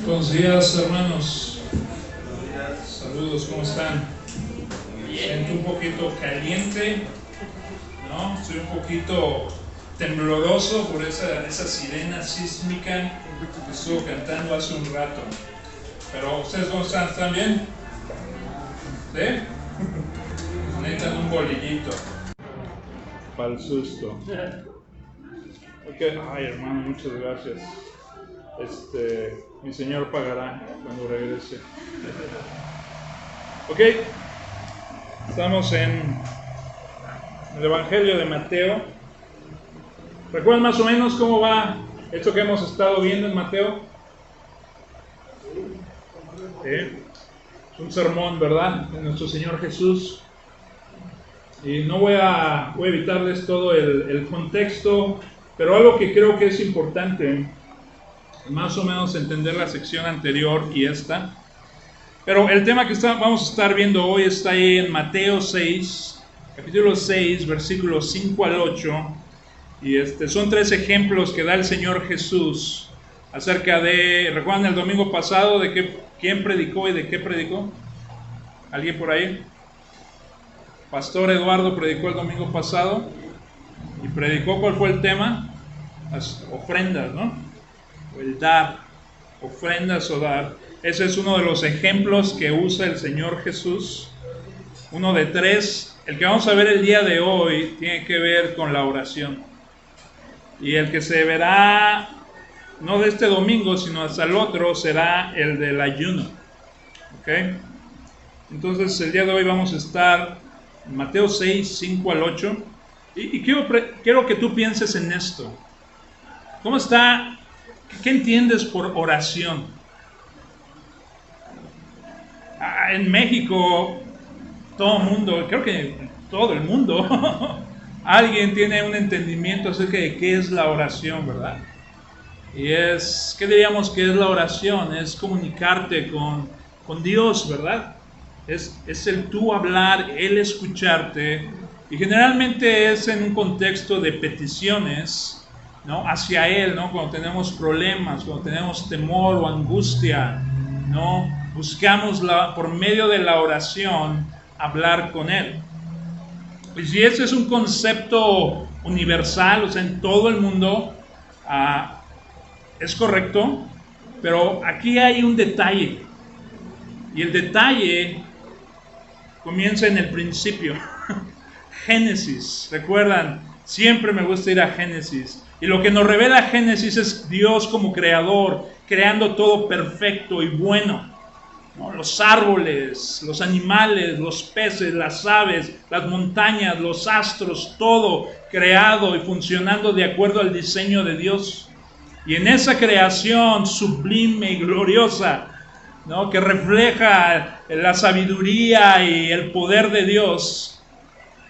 Buenos días, hermanos. Saludos, ¿cómo están? Siento un poquito caliente, ¿no? Estoy un poquito tembloroso por esa sirena sísmica que estuvo cantando hace un rato. Pero, ¿ustedes cómo están? ¿Están bien? ¿Sí? Necesitan un bolillito para el susto. Okay. Ay, hermano, muchas gracias. Mi Señor pagará cuando regrese. Ok, estamos en el Evangelio de Mateo. ¿Recuerdan más o menos cómo va esto que hemos estado viendo en Mateo? Es un sermón, ¿verdad?, de nuestro Señor Jesús. Y no voy a evitarles todo el contexto, pero algo que creo que es importante, más o menos entender la sección anterior y esta. Pero el tema que vamos a estar viendo hoy está ahí en Mateo 6, capítulo 6, versículos 5 al 8. Y son 3 ejemplos que da el Señor Jesús acerca de, ¿recuerdan el domingo pasado de quién predicó y de qué predicó? ¿Alguien por ahí? Pastor Eduardo predicó el domingo pasado y predicó, ¿cuál fue el tema? Las ofrendas, ¿no? El dar, ofrendas o dar. Ese es uno de los ejemplos que usa el Señor Jesús. Uno de 3. El que vamos a ver el día de hoy tiene que ver con la oración. Y el que se verá, no de este domingo, sino hasta el otro, será el del ayuno. ¿Ok? Entonces el día de hoy vamos a estar en Mateo 6, 5 al 8. Y quiero que tú pienses en esto. ¿Cómo está? ¿Qué entiendes por oración? En México, todo el mundo, creo que todo el mundo, alguien tiene un entendimiento acerca de qué es la oración, ¿verdad? Y ¿qué diríamos que es la oración? Es comunicarte con Dios, ¿verdad? Es el tú hablar, Él escucharte, y generalmente es en un contexto de peticiones, ¿no?, hacia Él, ¿no? Cuando tenemos problemas, cuando tenemos temor o angustia, ¿no? Buscamos por medio de la oración hablar con Él. Y si ese es un concepto universal, o sea, en todo el mundo, es correcto, pero aquí hay un detalle. Y el detalle comienza en el principio. Génesis, ¿recuerdan? Siempre me gusta ir a Génesis. Y lo que nos revela Génesis es Dios como creador, creando todo perfecto y bueno, ¿no? Los árboles, los animales, los peces, las aves, las montañas, los astros, todo creado y funcionando de acuerdo al diseño de Dios. Y en esa creación sublime y gloriosa, ¿no?, que refleja la sabiduría y el poder de Dios,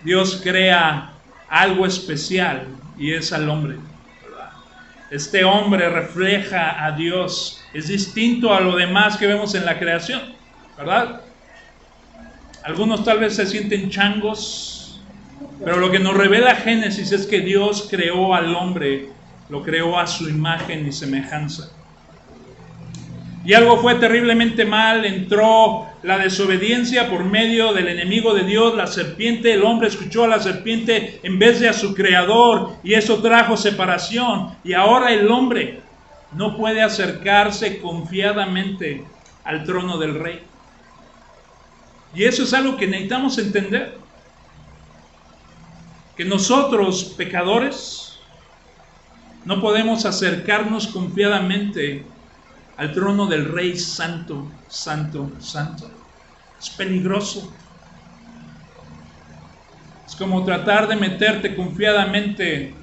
Dios crea algo especial y es al hombre. Este hombre refleja a Dios, es distinto a lo demás que vemos en la creación, ¿verdad? Algunos tal vez se sienten changos, pero lo que nos revela Génesis es que Dios creó al hombre, lo creó a su imagen y semejanza. Y algo fue terriblemente mal, entró la desobediencia por medio del enemigo de Dios, la serpiente. El hombre escuchó a la serpiente en vez de a su creador, y eso trajo separación. Y ahora el hombre no puede acercarse confiadamente al trono del rey. Y eso es algo que necesitamos entender. Que nosotros, pecadores, no podemos acercarnos confiadamente al trono del Rey Santo, Santo, Santo. Es peligroso. Es como tratar de meterte confiadamente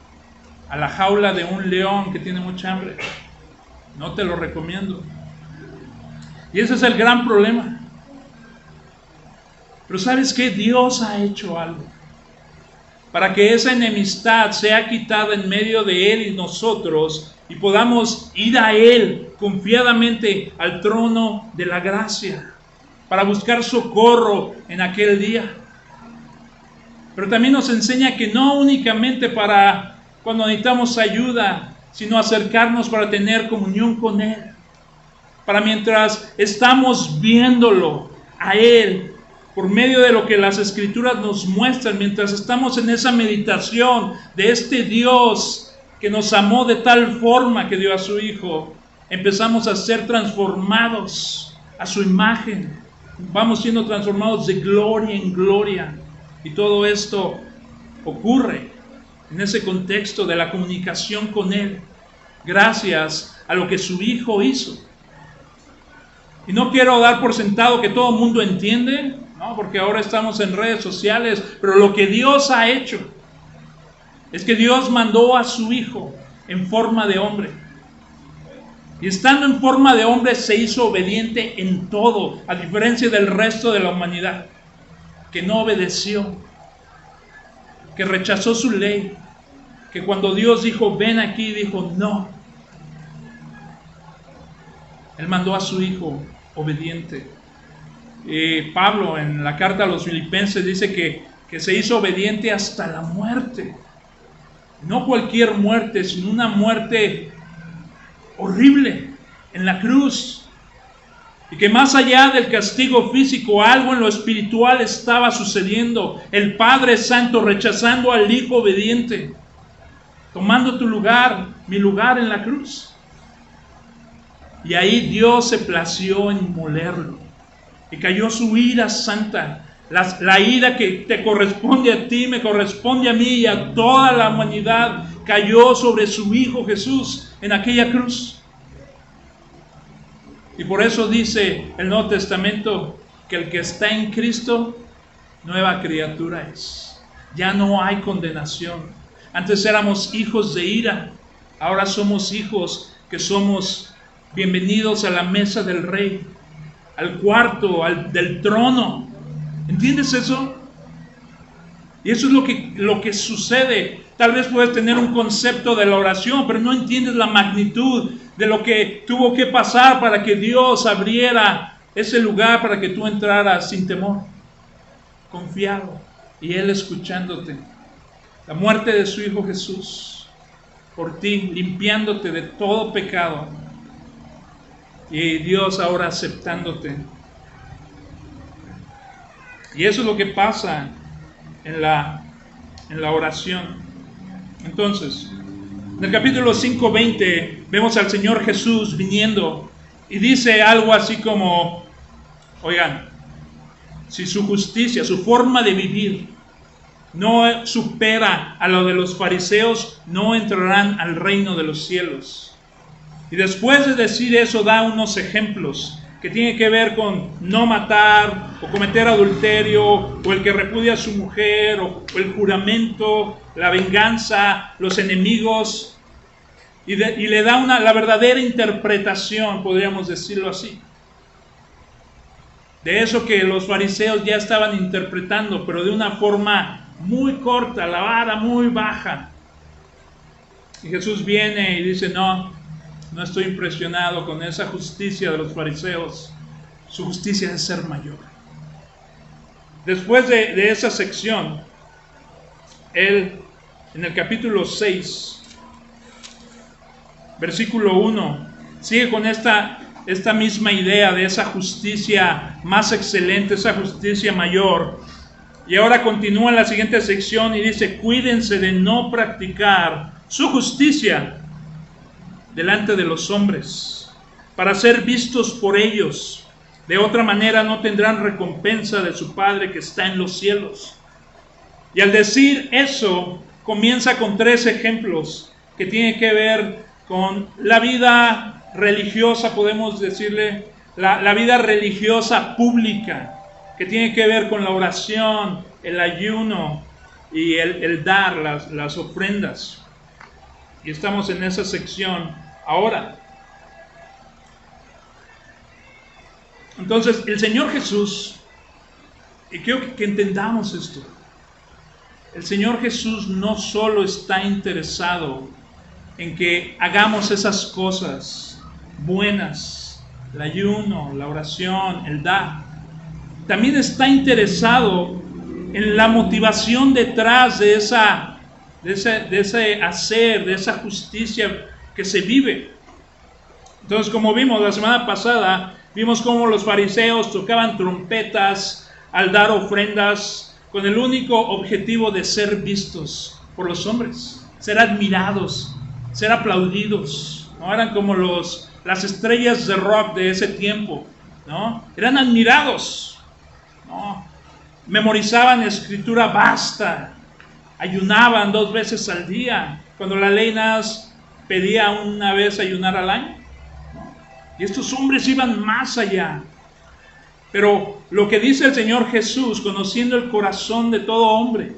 a la jaula de un león que tiene mucha hambre. No te lo recomiendo. Y ese es el gran problema. Pero ¿sabes qué? Dios ha hecho algo para que esa enemistad sea quitada en medio de Él y nosotros, y podamos ir a Él confiadamente al trono de la gracia para buscar socorro en aquel día. Pero también nos enseña que no únicamente para cuando necesitamos ayuda, sino acercarnos para tener comunión con Él. para mientras estamos viéndolo a Él, por medio de lo que las Escrituras nos muestran, mientras estamos en esa meditación de este Dios que nos amó de tal forma que dio a su Hijo, empezamos a ser transformados a su imagen. Vamos siendo transformados de gloria en gloria. Y todo esto ocurre en ese contexto de la comunicación con Él, gracias a lo que su Hijo hizo. Y no quiero dar por sentado que todo el mundo entiende, ¿no? Porque ahora estamos en redes sociales, pero lo que Dios ha hecho es que Dios mandó a su Hijo en forma de hombre. Y estando en forma de hombre se hizo obediente en todo, a diferencia del resto de la humanidad, que no obedeció, que rechazó su ley, que cuando Dios dijo, ven aquí, dijo, no. Él mandó a su Hijo obediente. Pablo en la carta a los Filipenses dice que se hizo obediente hasta la muerte. No cualquier muerte, sino una muerte horrible en la cruz. Y que más allá del castigo físico, algo en lo espiritual estaba sucediendo. El Padre Santo rechazando al Hijo obediente, tomando tu lugar, mi lugar en la cruz. Y ahí Dios se plació en molerlo. Y cayó su ira santa. La ira que te corresponde a ti, me corresponde a mí y a toda la humanidad, cayó sobre su Hijo Jesús en aquella cruz. Y por eso dice el Nuevo Testamento que el que está en Cristo, nueva criatura es. Ya no hay condenación. Antes éramos hijos de ira, ahora somos hijos que somos bienvenidos a la mesa del Rey, al cuarto, del trono. ¿Entiendes eso? Y eso es lo que sucede. Tal vez puedes tener un concepto de la oración, pero no entiendes la magnitud de lo que tuvo que pasar para que Dios abriera ese lugar para que tú entraras sin temor, confiado, y Él escuchándote. La muerte de su Hijo Jesús por ti, limpiándote de todo pecado, y Dios ahora aceptándote. Y eso es lo que pasa en la oración. Entonces, en el capítulo 5:20 vemos al Señor Jesús viniendo y dice algo así como, oigan, si su justicia, su forma de vivir no supera a lo de los fariseos, no entrarán al reino de los cielos. Y después de decir eso da unos ejemplos que tiene que ver con no matar, o cometer adulterio, o el que repudia a su mujer, o el juramento, la venganza, los enemigos, y le da la verdadera interpretación, podríamos decirlo así, de eso que los fariseos ya estaban interpretando, pero de una forma muy corta, la vara muy baja. Y Jesús viene y dice, no estoy impresionado con esa justicia de los fariseos. Su justicia es ser mayor. Después de esa sección, Él, en el capítulo 6, versículo 1, sigue con esta misma idea de esa justicia más excelente, esa justicia mayor. Y ahora continúa en la siguiente sección y dice, cuídense de no practicar su justicia delante de los hombres, para ser vistos por ellos. De otra manera no tendrán recompensa de su Padre que está en los cielos. Y al decir eso, comienza con 3 ejemplos que tienen que ver con la vida religiosa, podemos decirle, la vida religiosa pública, que tiene que ver con la oración, el ayuno y el dar las ofrendas. Y estamos en esa sección ahora. Entonces, el Señor Jesús, y quiero que entendamos esto, el Señor Jesús no solo está interesado en que hagamos esas cosas buenas, el ayuno, la oración, el dar. También está interesado en la motivación detrás de ese hacer, de esa justicia que se vive. Entonces, como vimos la semana pasada, vimos cómo los fariseos tocaban trompetas al dar ofrendas con el único objetivo de ser vistos por los hombres, ser admirados, ser aplaudidos, ¿no? Eran como las estrellas de rock de ese tiempo, ¿no? Eran admirados, ¿no? Memorizaban escritura vasta, ayunaban 2 veces al día, cuando la ley nada más pedía una vez ayunar al año, ¿no? Y estos hombres iban más allá. Pero lo que dice el Señor Jesús, conociendo el corazón de todo hombre,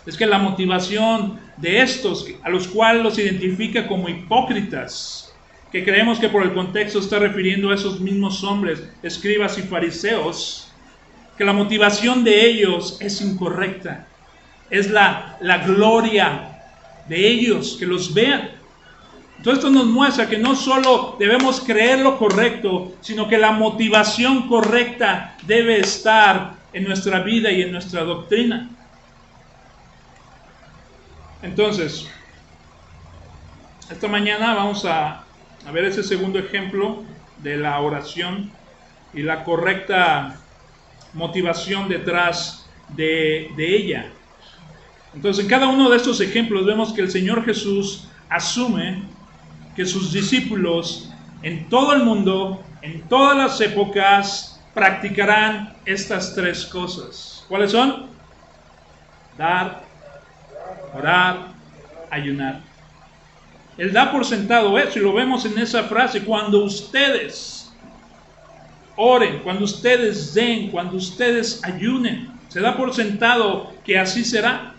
es que la motivación de estos, a los cuales los identifica como hipócritas, que creemos que por el contexto está refiriendo a esos mismos hombres, escribas y fariseos, que la motivación de ellos es incorrecta. Es la gloria de ellos, que los vean. Entonces esto nos muestra que no solo debemos creer lo correcto, sino que la motivación correcta debe estar en nuestra vida y en nuestra doctrina. Entonces, esta mañana vamos a ver ese segundo ejemplo de la oración y la correcta motivación detrás de ella. Entonces, en cada uno de estos ejemplos vemos que el Señor Jesús asume que sus discípulos en todo el mundo, en todas las épocas, practicarán estas 3 cosas. ¿Cuáles son? Dar, orar, ayunar. Él da por sentado eso y lo vemos en esa frase: cuando ustedes oren, cuando ustedes den, cuando ustedes ayunen. Se da por sentado que así será.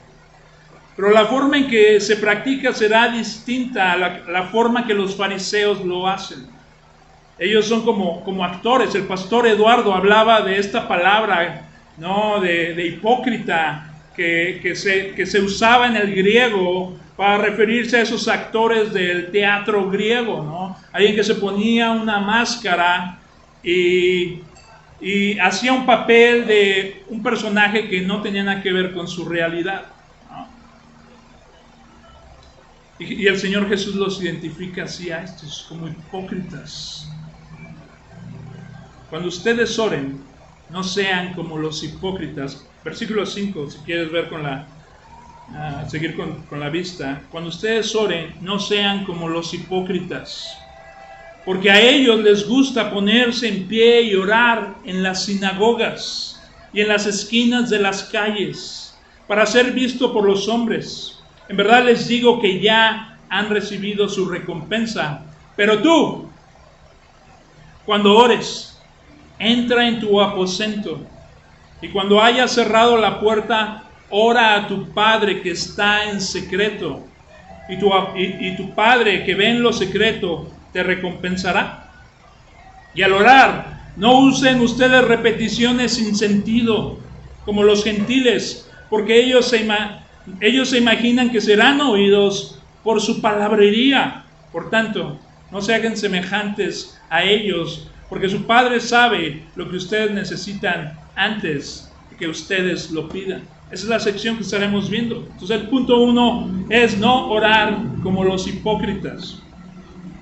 Pero la forma en que se practica será distinta a la forma que los fariseos lo hacen. Ellos son como actores. El pastor Eduardo hablaba de esta palabra, ¿no? de hipócrita que se usaba en el griego para referirse a esos actores del teatro griego, ¿no? Alguien que se ponía una máscara y hacía un papel de un personaje que no tenía nada que ver con su realidad, ¿no? Y el Señor Jesús los identifica así a estos como hipócritas. Cuando ustedes oren, no sean como los hipócritas. Versículo 5, si quieres ver seguir con la vista. Cuando ustedes oren, no sean como los hipócritas, porque a ellos les gusta ponerse en pie y orar en las sinagogas y en las esquinas de las calles, para ser visto por los hombres. En verdad les digo que ya han recibido su recompensa. Pero tú, cuando ores, entra en tu aposento, y cuando hayas cerrado la puerta, ora a tu Padre que está en secreto, y tu Padre que ve en lo secreto te recompensará. Y al orar, no usen ustedes repeticiones sin sentido, como los gentiles, porque ellos se imaginan que serán oídos por su palabrería. Por tanto, no se hagan semejantes a ellos, porque su Padre sabe lo que ustedes necesitan antes de que ustedes lo pidan. Esa es la sección que estaremos viendo. Entonces el punto 1 es no orar como los hipócritas.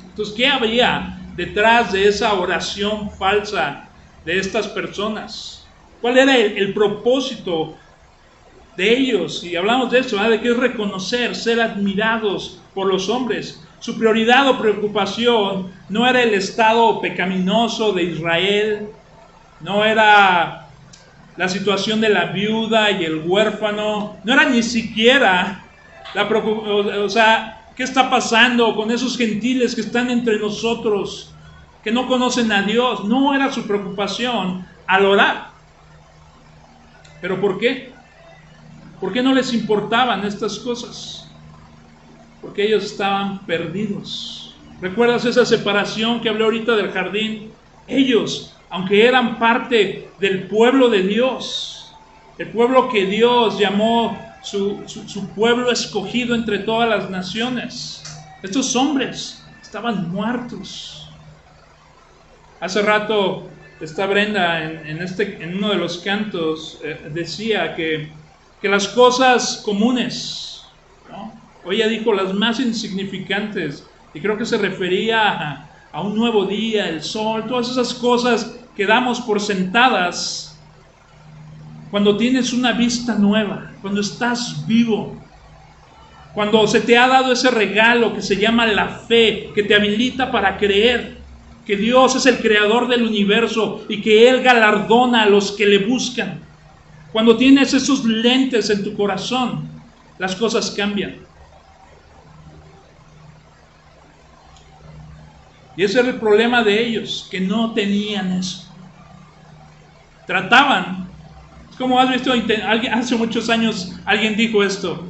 Entonces, ¿qué había detrás de esa oración falsa de estas personas? ¿Cuál era el propósito de ellos? Y hablamos de eso, ¿verdad? De que es reconocer, ser admirados por los hombres. Su prioridad o preocupación no era el estado pecaminoso de Israel, no era la situación de la viuda y el huérfano, no era ni siquiera la preocupación, o sea, ¿qué está pasando con esos gentiles que están entre nosotros, que no conocen a Dios? No era su preocupación al orar. ¿Pero por qué? ¿Por qué no les importaban estas cosas? Porque ellos estaban perdidos. ¿Recuerdas esa separación que hablé ahorita del jardín? Ellos, aunque eran parte del pueblo de Dios, el pueblo que Dios llamó su pueblo escogido entre todas las naciones, estos hombres estaban muertos. Hace rato esta Brenda en uno de los cantos decía que las cosas comunes, ¿no? Hoy ella dijo las más insignificantes, y creo que se refería a un nuevo día, el sol, todas esas cosas que damos por sentadas. Cuando tienes una vista nueva, cuando estás vivo, cuando se te ha dado ese regalo que se llama la fe, que te habilita para creer que Dios es el creador del universo y que Él galardona a los que le buscan. Cuando tienes esos lentes en tu corazón, las cosas cambian. Y ese era el problema de ellos, que no tenían eso. Trataban, es como has visto, hace muchos años alguien dijo esto.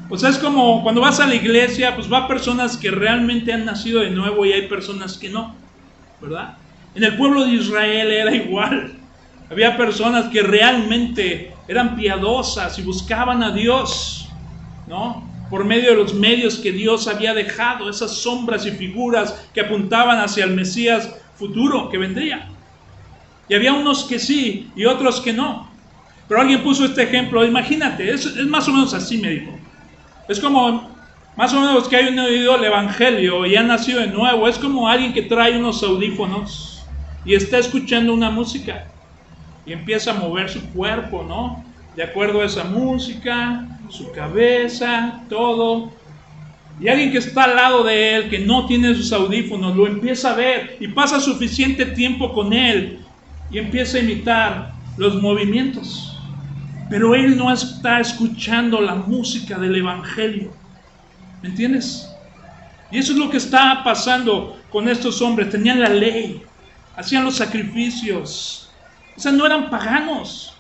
O sea, es como cuando vas a la iglesia, pues va personas que realmente han nacido de nuevo y hay personas que no, ¿verdad? En el pueblo de Israel era igual. Había personas que realmente eran piadosas y buscaban a Dios, ¿no? Por medio de los medios que Dios había dejado, esas sombras y figuras que apuntaban hacia el Mesías futuro que vendría. Y había unos que sí y otros que no. Pero alguien puso este ejemplo, imagínate, es más o menos así, me dijo. Es como, más o menos, que hayan oído el Evangelio y han nacido de nuevo. Es como alguien que trae unos audífonos y está escuchando una música y empieza a mover su cuerpo, ¿no? De acuerdo a esa música, su cabeza, todo. Y alguien que está al lado de él, que no tiene sus audífonos, lo empieza a ver y pasa suficiente tiempo con él y empieza a imitar los movimientos. Pero él no está escuchando la música del Evangelio. ¿Me entiendes? Y eso es lo que está pasando con estos hombres. Tenían la ley, hacían los sacrificios. O sea, no eran paganos.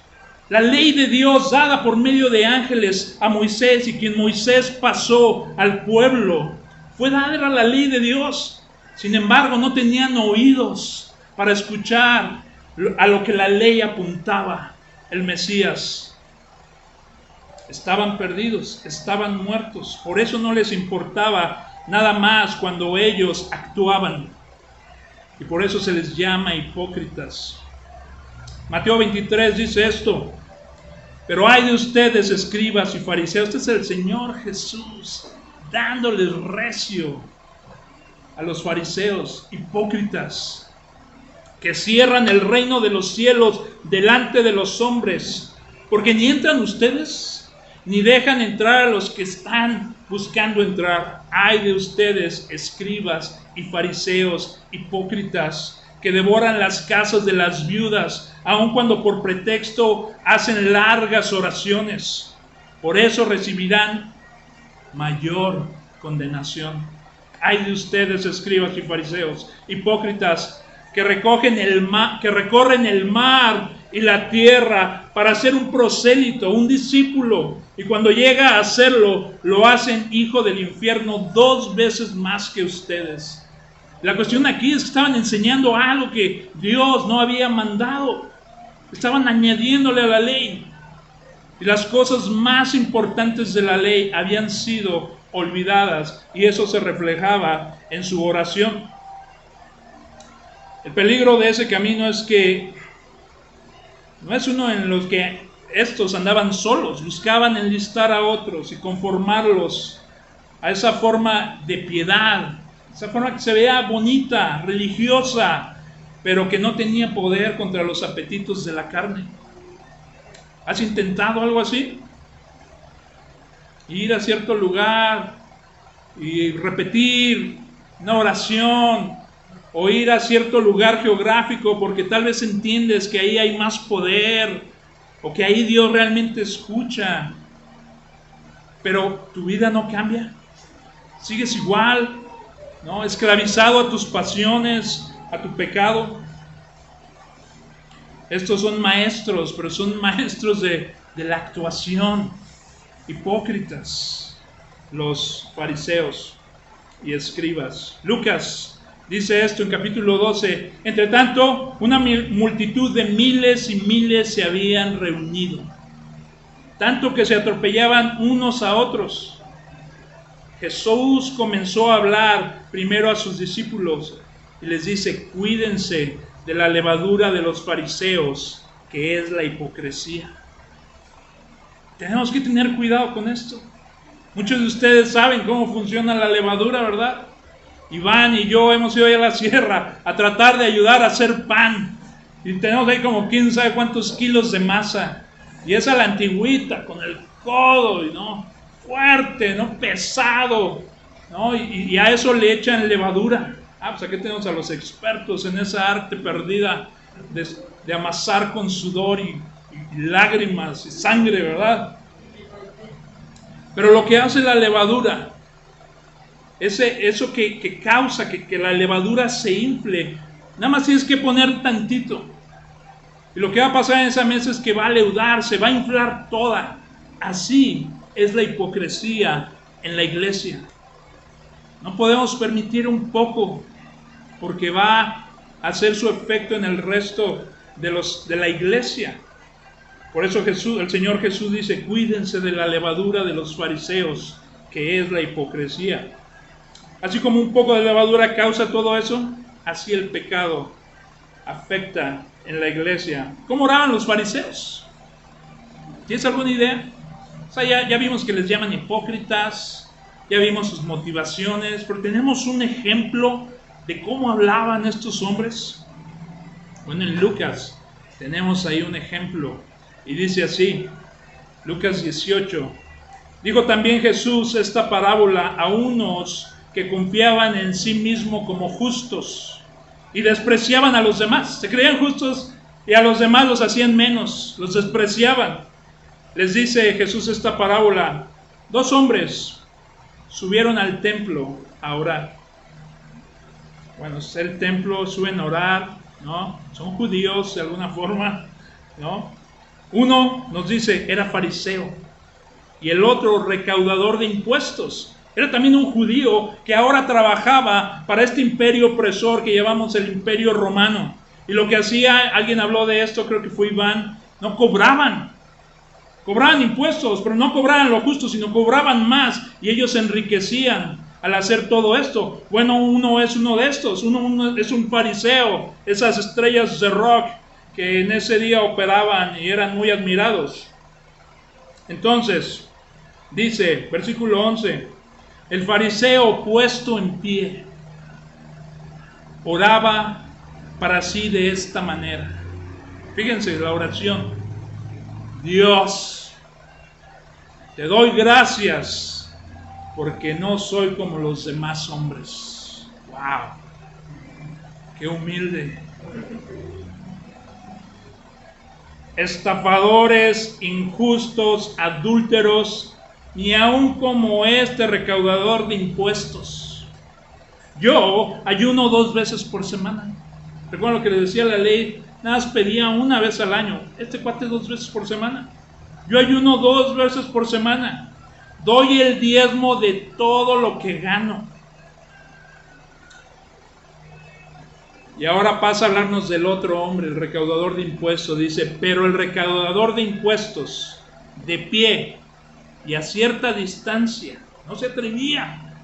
La ley de Dios dada por medio de ángeles a Moisés, y quien Moisés pasó al pueblo, fue dada la ley de Dios. Sin embargo, no tenían oídos para escuchar a lo que la ley apuntaba, el Mesías. Estaban perdidos, estaban muertos. Por eso no les importaba nada más cuando ellos actuaban. Y por eso se les llama hipócritas. Mateo 23 dice esto: pero ay de ustedes, escribas y fariseos. Este es el Señor Jesús dándoles recio a los fariseos, hipócritas, que cierran el reino de los cielos delante de los hombres, porque ni entran ustedes, ni dejan entrar a los que están buscando entrar. Ay de ustedes, escribas y fariseos, hipócritas, que devoran las casas de las viudas, aun cuando por pretexto hacen largas oraciones. Por eso recibirán mayor condenación. Ay de ustedes, escribas y fariseos, hipócritas, que recorren el mar y la tierra para ser un prosélito, un discípulo, y cuando llega a hacerlo, lo hacen hijo del infierno 2 veces más que ustedes. La cuestión aquí es que estaban enseñando algo que Dios no había mandado. Estaban añadiéndole a la ley. Y las cosas más importantes de la ley habían sido olvidadas, y eso se reflejaba en su oración. El peligro de ese camino es que no es uno en los que estos andaban solos, buscaban enlistar a otros y conformarlos a esa forma de piedad, esa forma que se veía bonita, religiosa, pero que no tenía poder contra los apetitos de la carne. ¿Has intentado algo así? Ir a cierto lugar y repetir una oración, o ir a cierto lugar geográfico porque tal vez entiendes que ahí hay más poder, o que ahí Dios realmente escucha, pero tu vida no cambia, sigues igual, ¿no? Esclavizado a tus pasiones, a tu pecado. Estos son maestros, pero son maestros de la actuación, hipócritas, los fariseos y escribas. Lucas dice esto en capítulo 12: entre tanto, una multitud de miles y miles se habían reunido, tanto que se atropellaban unos a otros. Jesús comenzó a hablar primero a sus discípulos y les dice: cuídense de la levadura de los fariseos, que es la hipocresía. Tenemos que tener cuidado con esto. Muchos de ustedes saben cómo funciona la levadura, ¿verdad? Iván y yo hemos ido a la sierra a tratar de ayudar a hacer pan. Y tenemos ahí como quién sabe cuántos kilos de masa. Y es a la antigüita, con el codo, ¿no? Fuerte, ¿no? Pesado, ¿no? Y a eso le echan levadura. Pues aquí tenemos a los expertos en esa arte perdida de amasar con sudor y lágrimas y sangre, ¿verdad? Pero lo que hace la levadura, eso que causa que la levadura se infle, nada más tienes que poner tantito. Y lo que va a pasar en esa mesa es que va a leudar, se va a inflar toda. Así es la hipocresía en la iglesia. No podemos permitir un poco, porque va a hacer su efecto en el resto de la iglesia. Por eso el Señor Jesús dice, cuídense de la levadura de los fariseos, que es la hipocresía. Así como un poco de levadura causa todo eso, así el pecado afecta en la iglesia. ¿Cómo oraban los fariseos? ¿Tienes alguna idea? O sea, ya vimos que les llaman hipócritas, ya vimos sus motivaciones, pero tenemos un ejemplo de cómo hablaban estos hombres. Bueno, en Lucas tenemos ahí un ejemplo y dice así, Lucas 18, dijo también Jesús esta parábola a unos que confiaban en sí mismo como justos y despreciaban a los demás. Se creían justos y a los demás los hacían menos, los despreciaban. Les dice Jesús esta parábola, 2 hombres subieron al templo a orar. Bueno, es el templo, suben a orar, ¿no? Son judíos de alguna forma, ¿no? Uno nos dice, era fariseo, y el otro recaudador de impuestos. Era también un judío que ahora trabajaba para este imperio opresor que llamamos el imperio romano. Y lo que hacía, alguien habló de esto, creo que fue Iván, no cobraban impuestos, pero no cobraban lo justo, sino cobraban más, y ellos se enriquecían al hacer todo esto. Bueno, uno es uno de estos, uno es un fariseo, esas estrellas de rock que en ese día operaban y eran muy admirados. Entonces, dice, versículo 11, el fariseo puesto en pie, oraba para sí de esta manera. Fíjense la oración. Dios, te doy gracias porque no soy como los demás hombres. ¡Wow! ¡Qué humilde! Estafadores, injustos, adúlteros, ni aun como este recaudador de impuestos. Yo ayuno 2 veces por semana. Recuerdo lo que le decía la ley, nada más pedía 1 vez al año. Este cuate 2 veces por semana. Yo ayuno 2 veces por semana. Doy el diezmo de todo lo que gano. Y ahora pasa a hablarnos del otro hombre, el recaudador de impuestos. Dice, pero el recaudador de impuestos, de pie y a cierta distancia, no se atrevía.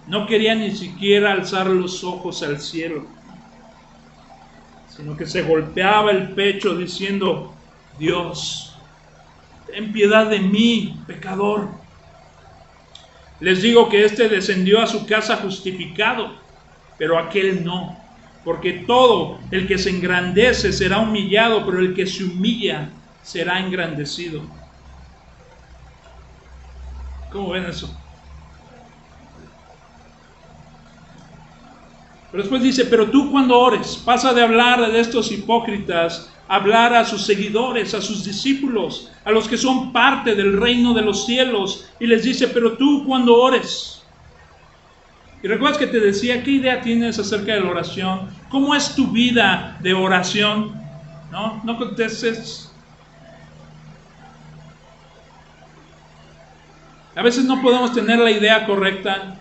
No quería ni siquiera alzar los ojos al cielo, sino que se golpeaba el pecho diciendo, Dios, ten piedad de mí, pecador. Les digo que este descendió a su casa justificado, pero aquel no, porque todo el que se engrandece será humillado, pero el que se humilla será engrandecido. ¿Cómo ven eso? Pero después dice, pero tú cuando ores, pasa de hablar de estos hipócritas, a hablar a sus seguidores, a sus discípulos, a los que son parte del reino de los cielos, y les dice, pero tú cuando ores. Y recuerdas que te decía, ¿qué idea tienes acerca de la oración? ¿Cómo es tu vida de oración? No contestes. A veces no podemos tener la idea correcta.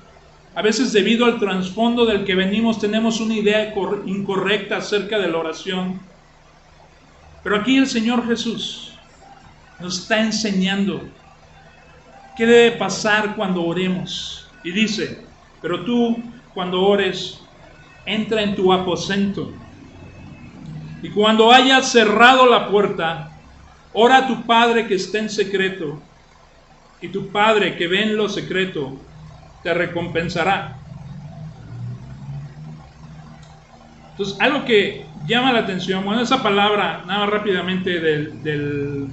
A veces debido al trasfondo del que venimos tenemos una idea incorrecta acerca de la oración. Pero aquí el Señor Jesús nos está enseñando qué debe pasar cuando oremos. Y dice, pero tú cuando ores, entra en tu aposento. Y cuando hayas cerrado la puerta, ora a tu Padre que está en secreto. Y tu Padre que ve en lo secreto te recompensará. Entonces, algo que llama la atención, bueno, esa palabra, nada más rápidamente del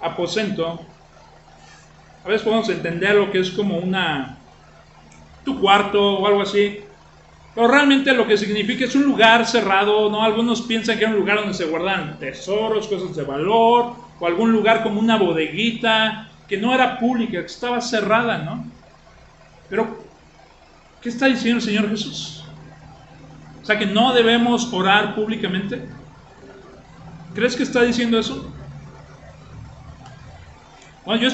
aposento, a veces podemos entender lo que es como tu cuarto o algo así, pero realmente lo que significa es un lugar cerrado, ¿no? Algunos piensan que es un lugar donde se guardan tesoros, cosas de valor, o algún lugar como una bodeguita, que no era pública, que estaba cerrada, ¿no? Pero, ¿qué está diciendo el Señor Jesús? O sea, que no debemos orar públicamente. ¿Crees que está diciendo eso? Bueno,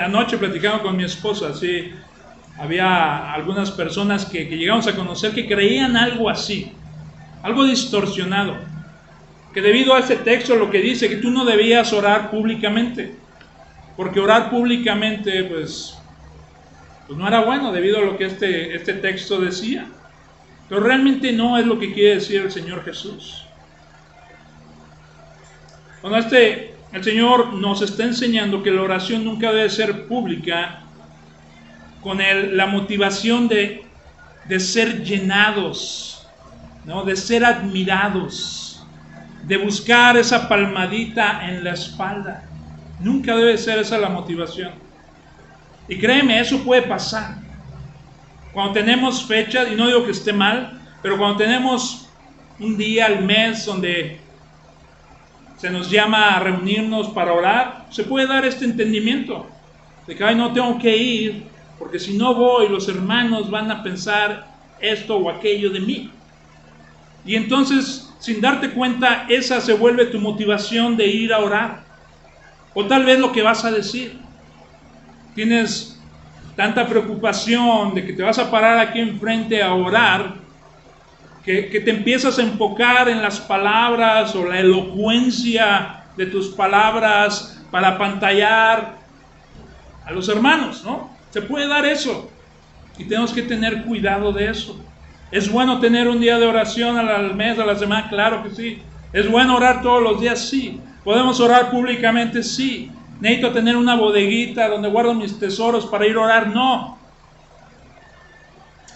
anoche platicando con mi esposa, sí, había algunas personas que llegamos a conocer que creían algo así, algo distorsionado, que debido a este texto lo que dice que tú no debías orar públicamente, porque orar públicamente pues no era bueno debido a lo que este texto decía. Pero realmente no es lo que quiere decir el Señor Jesús. Bueno, el Señor nos está enseñando que la oración nunca debe ser pública con la motivación de ser llenados, ¿no? De ser admirados, de buscar esa palmadita en la espalda. Nunca debe ser esa la motivación. Y créeme, eso puede pasar. Cuando tenemos fechas, y no digo que esté mal, pero cuando tenemos un día al mes donde se nos llama a reunirnos para orar, se puede dar este entendimiento de que no tengo que ir, porque si no voy los hermanos van a pensar esto o aquello de mí. Y entonces, sin darte cuenta, esa se vuelve tu motivación de ir a orar. O tal vez lo que vas a decir. Tienes tanta preocupación de que te vas a parar aquí enfrente a orar, que te empiezas a enfocar en las palabras o la elocuencia de tus palabras para apantallar a los hermanos, ¿no? Se puede dar eso y tenemos que tener cuidado de eso. ¿Es bueno tener un día de oración al mes, a la semana? Claro que sí. ¿Es bueno orar todos los días? Sí. ¿Podemos orar públicamente? Sí. ¿Necesito tener una bodeguita donde guardo mis tesoros para ir a orar? No.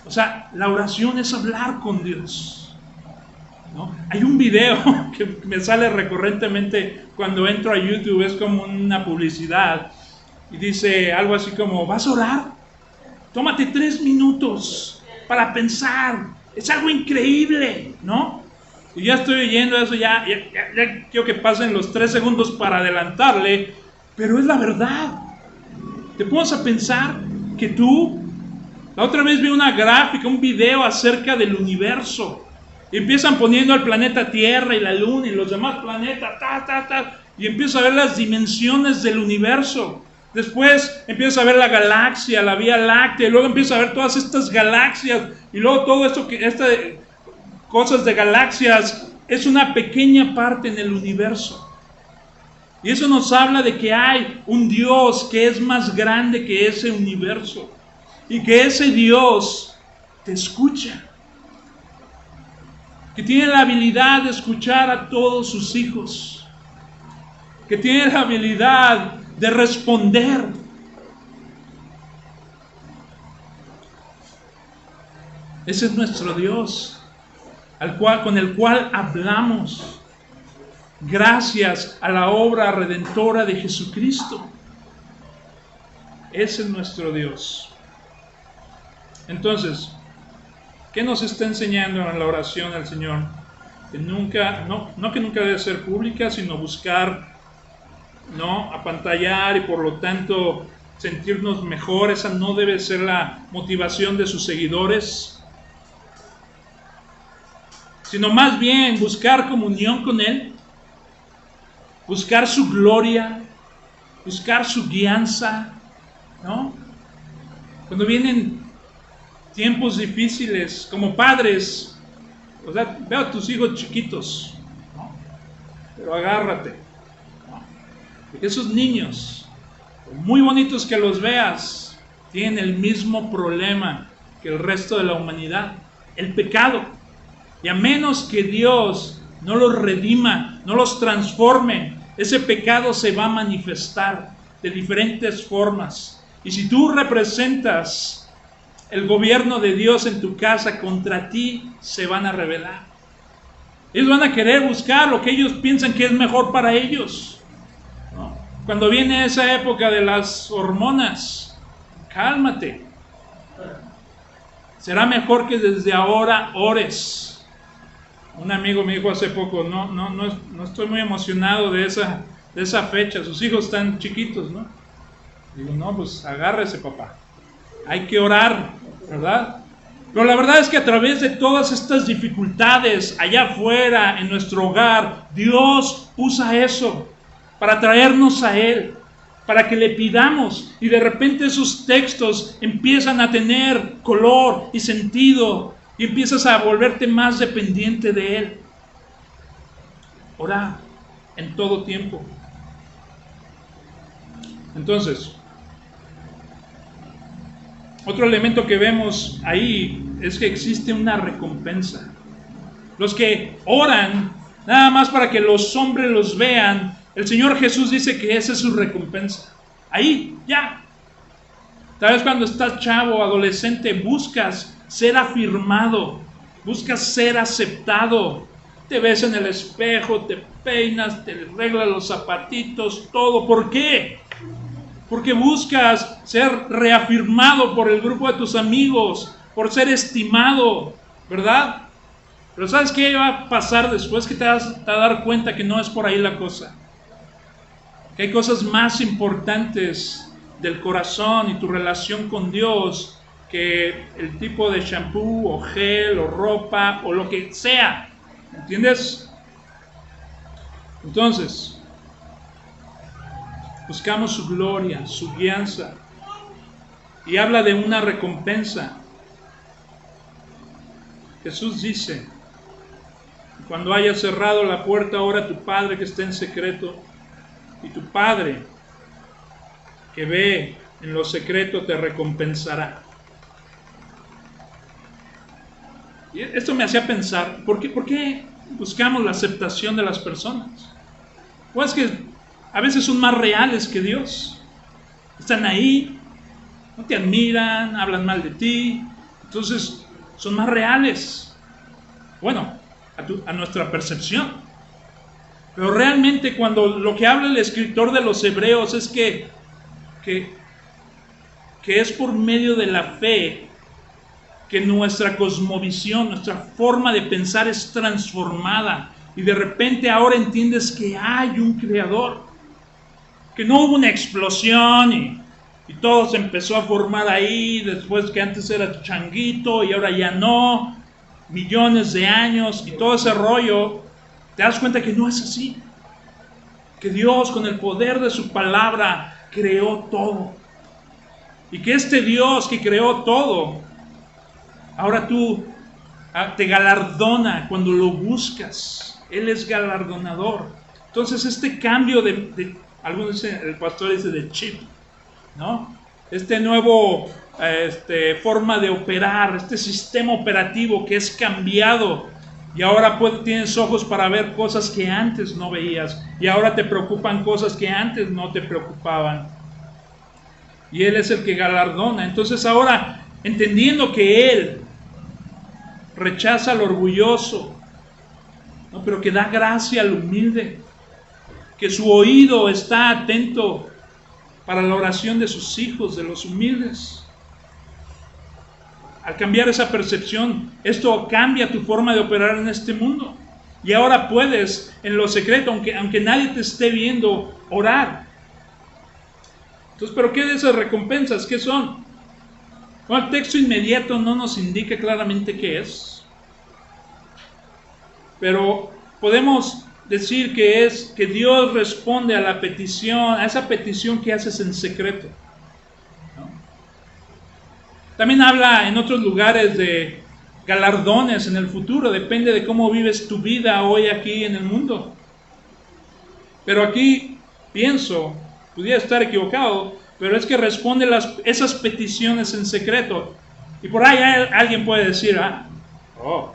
O sea, la oración es hablar con Dios, ¿no? Hay un video que me sale recurrentemente cuando entro a YouTube, es como una publicidad, y dice algo así como, ¿vas a orar? Tómate 3 minutos para pensar, es algo increíble, ¿no? Y ya estoy oyendo eso, ya quiero que pasen los 3 segundos para adelantarle, pero es la verdad. Te pones a pensar que la otra vez vi una gráfica, un video acerca del universo. Y empiezan poniendo al planeta Tierra y la Luna y los demás planetas, y empiezas a ver las dimensiones del universo. Después empiezas a ver la galaxia, la Vía Láctea, y luego empiezas a ver todas estas galaxias, y luego todo esto, cosas de galaxias, es una pequeña parte en el universo. Y eso nos habla de que hay un Dios que es más grande que ese universo. Y que ese Dios te escucha. Que tiene la habilidad de escuchar a todos sus hijos. Que tiene la habilidad de responder. Ese es nuestro Dios, con el cual hablamos. Gracias a la obra redentora de Jesucristo. Ese es nuestro Dios. Entonces, ¿qué nos está enseñando en la oración al Señor? Que nunca debe ser pública, sino buscar, no apantallar y por lo tanto sentirnos mejor. Esa no debe ser la motivación de sus seguidores, sino más bien buscar comunión con Él, buscar su gloria, buscar su guianza, ¿no? Cuando vienen tiempos difíciles, como padres, o sea, veo a tus hijos chiquitos, ¿no? Pero agárrate, ¿no? Porque esos niños, por muy bonitos que los veas, tienen el mismo problema que el resto de la humanidad, el pecado. Y a menos que Dios no los redima, no los transforme, ese pecado se va a manifestar de diferentes formas. Y si tú representas el gobierno de Dios en tu casa, contra ti se van a rebelar. Ellos van a querer buscar lo que ellos piensan que es mejor para ellos, ¿no? Cuando viene esa época de las hormonas, cálmate. Será mejor que desde ahora ores. Un amigo me dijo hace poco, no estoy muy emocionado de esa fecha, sus hijos están chiquitos, ¿no? Digo, no, pues agárrese, papá. Hay que orar, ¿verdad? Pero la verdad es que a través de todas estas dificultades allá afuera, en nuestro hogar, Dios usa eso para traernos a Él, para que le pidamos, y de repente esos textos empiezan a tener color y sentido, y empiezas a volverte más dependiente de Él. Ora en todo tiempo. Entonces, otro elemento que vemos ahí es que existe una recompensa. Los que oran nada más para que los hombres los vean, el Señor Jesús dice que esa es su recompensa. Ahí, ya. Tal vez cuando estás chavo, adolescente, buscas ser afirmado, buscas ser aceptado. Te ves en el espejo, te peinas, te arreglas los zapatitos, todo. ¿Por qué? Porque buscas ser reafirmado por el grupo de tus amigos, por ser estimado, ¿verdad? Pero ¿sabes qué va a pasar después? Que te vas a dar cuenta que no es por ahí la cosa. Que hay cosas más importantes del corazón y tu relación con Dios que el tipo de shampoo o gel o ropa o lo que sea. ¿Entiendes? Entonces, buscamos su gloria, su guianza. Y habla de una recompensa. Jesús dice, cuando hayas cerrado la puerta, ora a tu Padre que está en secreto, y tu Padre que ve en lo secreto te recompensará. Y esto me hacía pensar, ¿por qué buscamos la aceptación de las personas? Pues que a veces son más reales que Dios. Están ahí, no te admiran, hablan mal de ti, entonces son más reales. Bueno, a nuestra percepción. Pero realmente cuando lo que habla el escritor de los Hebreos es que es por medio de la fe que nuestra cosmovisión, nuestra forma de pensar es transformada. Y de repente ahora entiendes que hay un creador. Que no hubo una explosión y todo se empezó a formar ahí, después que antes era changuito y ahora ya no, millones de años y todo ese rollo. Te das cuenta que no es así. Que Dios con el poder de su palabra creó todo. Y que este Dios que creó todo, ahora tú te galardona cuando lo buscas. Él es galardonador. Entonces este cambio algunos dicen, el pastor dice de chip, ¿no? Este nuevo forma de operar, este sistema operativo que es cambiado. Y ahora tienes ojos para ver cosas que antes no veías. Y ahora te preocupan cosas que antes no te preocupaban. Y Él es el que galardona. Entonces ahora, entendiendo que Él rechaza al orgulloso, ¿no? Pero que da gracia al humilde, que su oído está atento para la oración de sus hijos, de los humildes. Al cambiar esa percepción, esto cambia tu forma de operar en este mundo. Y ahora puedes, en lo secreto, aunque nadie te esté viendo, orar. Entonces, ¿pero qué de esas recompensas? ¿Qué son? Bueno, el texto inmediato no nos indica claramente qué es. Pero podemos decir que es que Dios responde a la petición, a esa petición que haces en secreto. También habla en otros lugares de galardones en el futuro, depende de cómo vives tu vida hoy aquí en el mundo. Pero aquí pienso, pudiera estar equivocado, pero es que responde esas peticiones en secreto. Y por ahí alguien puede decir, o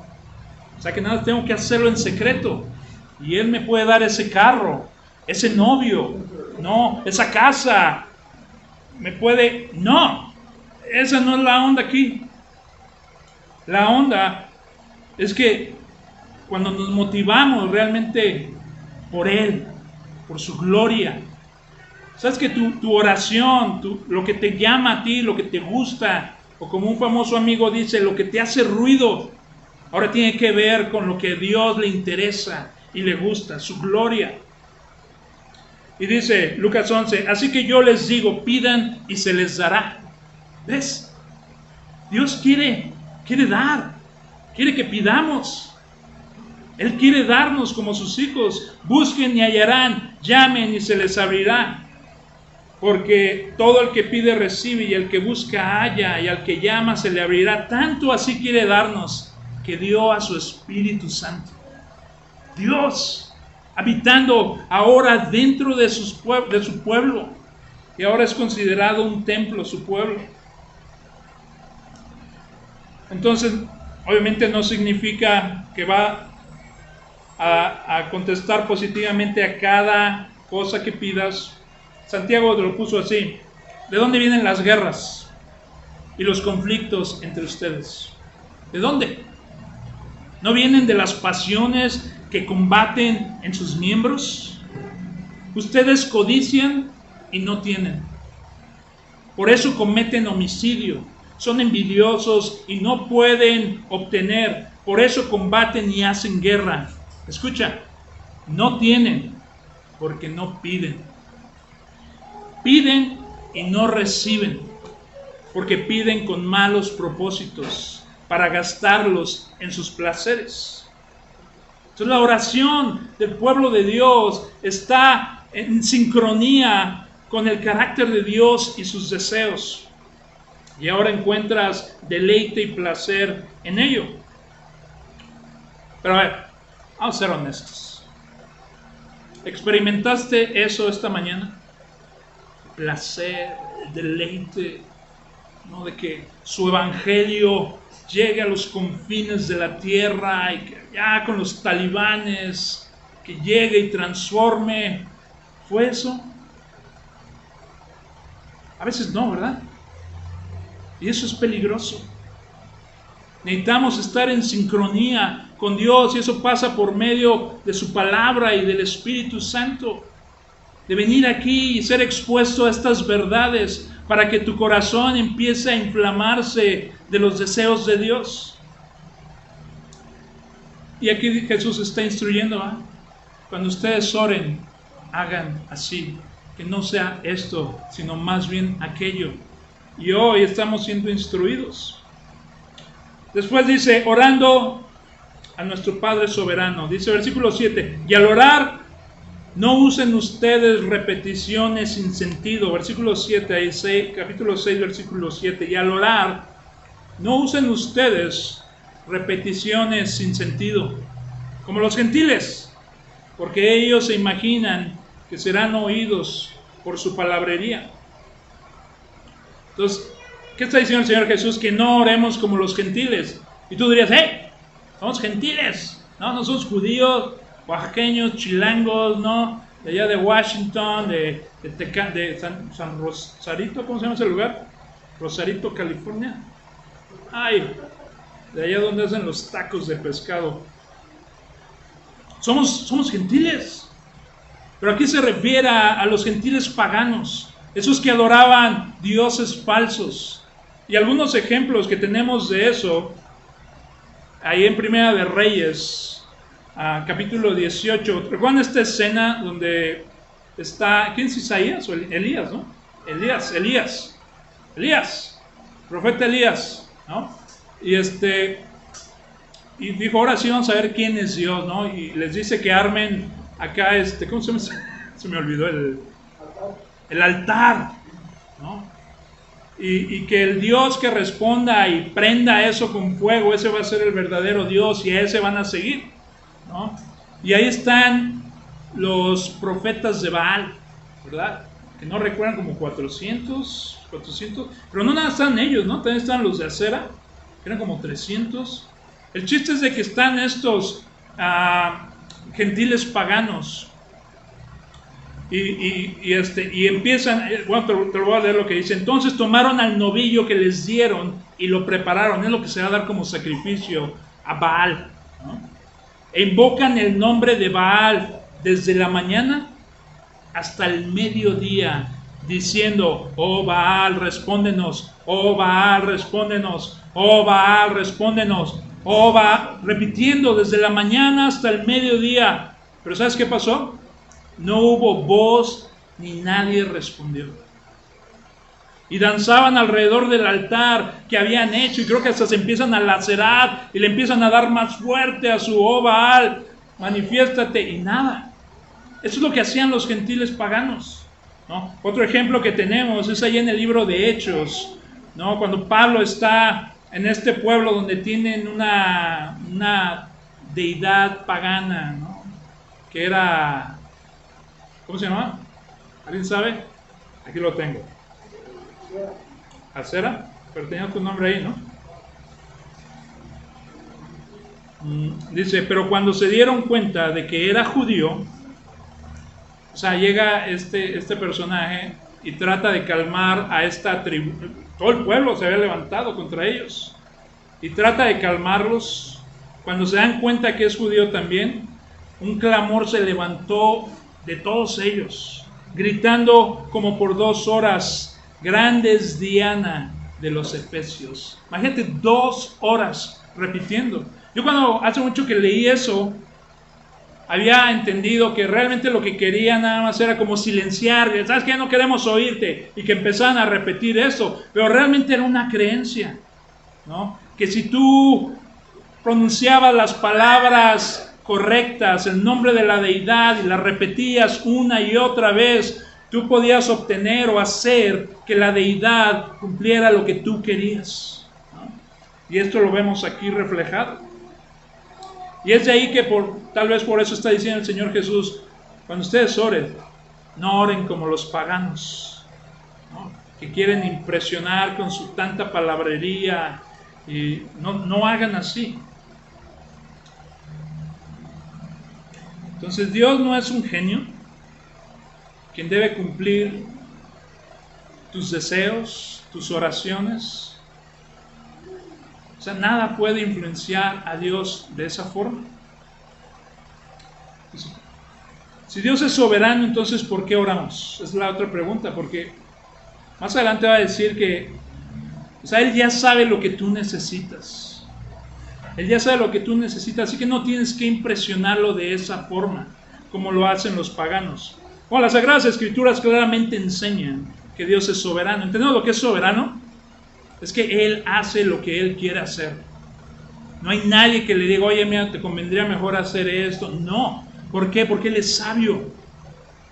sea que nada, tengo que hacerlo en secreto. Y Él me puede dar ese carro, ese novio, no, esa casa, me puede, no. esa no es la onda aquí. La onda es que cuando nos motivamos realmente por Él, por su gloria, sabes que tu oración, lo que te llama a ti, lo que te gusta, o como un famoso amigo dice, lo que te hace ruido, ahora tiene que ver con lo que a Dios le interesa y le gusta, su gloria. Y dice Lucas 11, así que yo les digo, pidan y se les dará. ¿Ves? Dios quiere dar, quiere que pidamos. Él quiere darnos como sus hijos. Busquen y hallarán, llamen y se les abrirá. Porque todo el que pide recibe, y el que busca halla, y al que llama se le abrirá. Tanto así quiere darnos, que dio a su Espíritu Santo. Dios habitando ahora dentro de su pueblo, y ahora es considerado un templo su pueblo. Entonces, obviamente no significa que va a contestar positivamente a cada cosa que pidas. Santiago lo puso así: ¿de dónde vienen las guerras y los conflictos entre ustedes? ¿De dónde? ¿No vienen de las pasiones que combaten en sus miembros? Ustedes codician y no tienen. Por eso cometen homicidio. Son envidiosos y no pueden obtener. Por eso combaten y hacen guerra. Escucha, no tienen porque no piden. Piden y no reciben porque piden con malos propósitos para gastarlos en sus placeres. Entonces la oración del pueblo de Dios está en sincronía con el carácter de Dios y sus deseos. Y ahora encuentras deleite y placer en ello. Pero a ver, vamos a ser honestos. ¿Experimentaste eso esta mañana? Placer, deleite, ¿no? De que su evangelio llegue a los confines de la tierra, y que ya con los talibanes, que llegue y transforme. ¿Fue eso? A veces no, ¿verdad? Y eso es peligroso. Necesitamos estar en sincronía con Dios, y eso pasa por medio de su palabra y del Espíritu Santo. De venir aquí y ser expuesto a estas verdades para que tu corazón empiece a inflamarse de los deseos de Dios. Y aquí Jesús está instruyendo, ¿eh? Cuando ustedes oren, hagan así, que no sea esto, sino más bien aquello. Y hoy estamos siendo instruidos. Después dice, orando a nuestro Padre soberano. Dice versículo 7, y al orar, no usen ustedes repeticiones sin sentido. Versículo 7, ahí, capítulo 6, versículo 7. Y al orar, no usen ustedes repeticiones sin sentido, como los gentiles, porque ellos se imaginan que serán oídos por su palabrería. Entonces, ¿qué está diciendo el Señor Jesús? Que no oremos como los gentiles. Y tú dirías, somos gentiles, no somos judíos, oaxaqueños, chilangos, ¿no? De allá de Washington, de San Rosarito, ¿cómo se llama ese lugar? Rosarito, California. Ay, de allá donde hacen los tacos de pescado. Somos gentiles. Pero aquí se refiere a los gentiles paganos, esos que adoraban dioses falsos. Y algunos ejemplos que tenemos de eso, ahí en Primera de Reyes, capítulo 18. ¿Recuerdan esta escena donde está, ¿quién es Isaías? O Elías, ¿no? Elías, profeta Elías, ¿no? Y dijo, ahora sí vamos a ver quién es Dios, ¿no? Y les dice que armen acá, ¿cómo se llama? Se me olvidó el altar, ¿no? Y que el Dios que responda y prenda eso con fuego, ese va a ser el verdadero Dios, y a ese van a seguir, ¿no? Y ahí están los profetas de Baal, ¿verdad? Que no recuerdan, como 400, pero no nada están ellos, ¿no? También están los de Acera, que eran como 300. El chiste es de que están estos gentiles paganos, Y empiezan, bueno, te lo voy a leer lo que dice. Entonces tomaron al novillo que les dieron y lo prepararon. Es lo que se va a dar como sacrificio a Baal, ¿no? E invocan el nombre de Baal desde la mañana hasta el mediodía, diciendo: oh Baal, respóndenos, oh Baal, respóndenos, oh Baal, respóndenos, oh Baal, repitiendo desde la mañana hasta el mediodía. Pero ¿sabes qué pasó? No hubo voz ni nadie respondió. Y danzaban alrededor del altar que habían hecho, y creo que hasta se empiezan a lacerar y le empiezan a dar más fuerte a su oh Baal, manifiéstate, y nada. Eso es lo que hacían los gentiles paganos, ¿no? Otro ejemplo que tenemos es ahí en el libro de Hechos, ¿no? Cuando Pablo está en este pueblo donde tienen una deidad pagana, ¿no? Que era, ¿cómo se llama? ¿Alguien sabe? Aquí lo tengo. Acera, pero tenía tu nombre ahí, ¿no? Dice, pero cuando se dieron cuenta de que era judío, o sea, llega este personaje y trata de calmar a esta tribu. Todo el pueblo se había levantado contra ellos y trata de calmarlos. Cuando se dan cuenta que es judío también, un clamor se levantó de todos ellos, gritando como por 2 horas: grande es Diana de los Efesios. Imagínate, 2 horas repitiendo. Yo cuando hace mucho que leí eso, había entendido que realmente lo que quería nada más era como silenciar, ¿sabes qué? No queremos oírte, y que empezaran a repetir eso, pero realmente era una creencia, ¿no? Que si tú pronunciabas las palabras correctas, el nombre de la deidad, y las repetías una y otra vez, tú podías obtener o hacer que la deidad cumpliera lo que tú querías, ¿no? Y esto lo vemos aquí reflejado. Y es de ahí que tal vez por eso está diciendo el Señor Jesús: cuando ustedes oren, no oren como los paganos, ¿no? Que quieren impresionar con su tanta palabrería, y no hagan así. Entonces Dios no es un genio quien debe cumplir tus deseos, tus oraciones. O sea, nada puede influenciar a Dios de esa forma. Si Dios es soberano, entonces ¿por qué oramos? Es la otra pregunta, porque más adelante va a decir que, o sea, Él ya sabe lo que tú necesitas. Él ya sabe lo que tú necesitas, así que no tienes que impresionarlo de esa forma, como lo hacen los paganos. Bueno, las Sagradas Escrituras claramente enseñan que Dios es soberano. ¿Entendemos lo que es soberano? Es que Él hace lo que Él quiere hacer. No hay nadie que le diga: oye, mira, te convendría mejor hacer esto. No. ¿Por qué? Porque Él es sabio.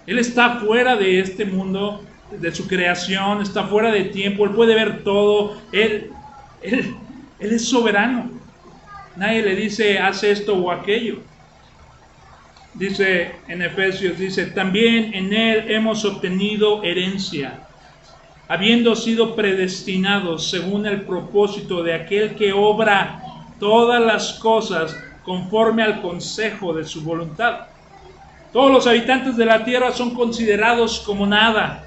Él está fuera de este mundo, de su creación, está fuera de tiempo. Él puede ver todo. Él es soberano. Nadie le dice: haz esto o aquello. Dice en Efesios, dice: también en Él hemos obtenido herencia, habiendo sido predestinados según el propósito de aquel que obra todas las cosas conforme al consejo de su voluntad. Todos los habitantes de la tierra son considerados como nada,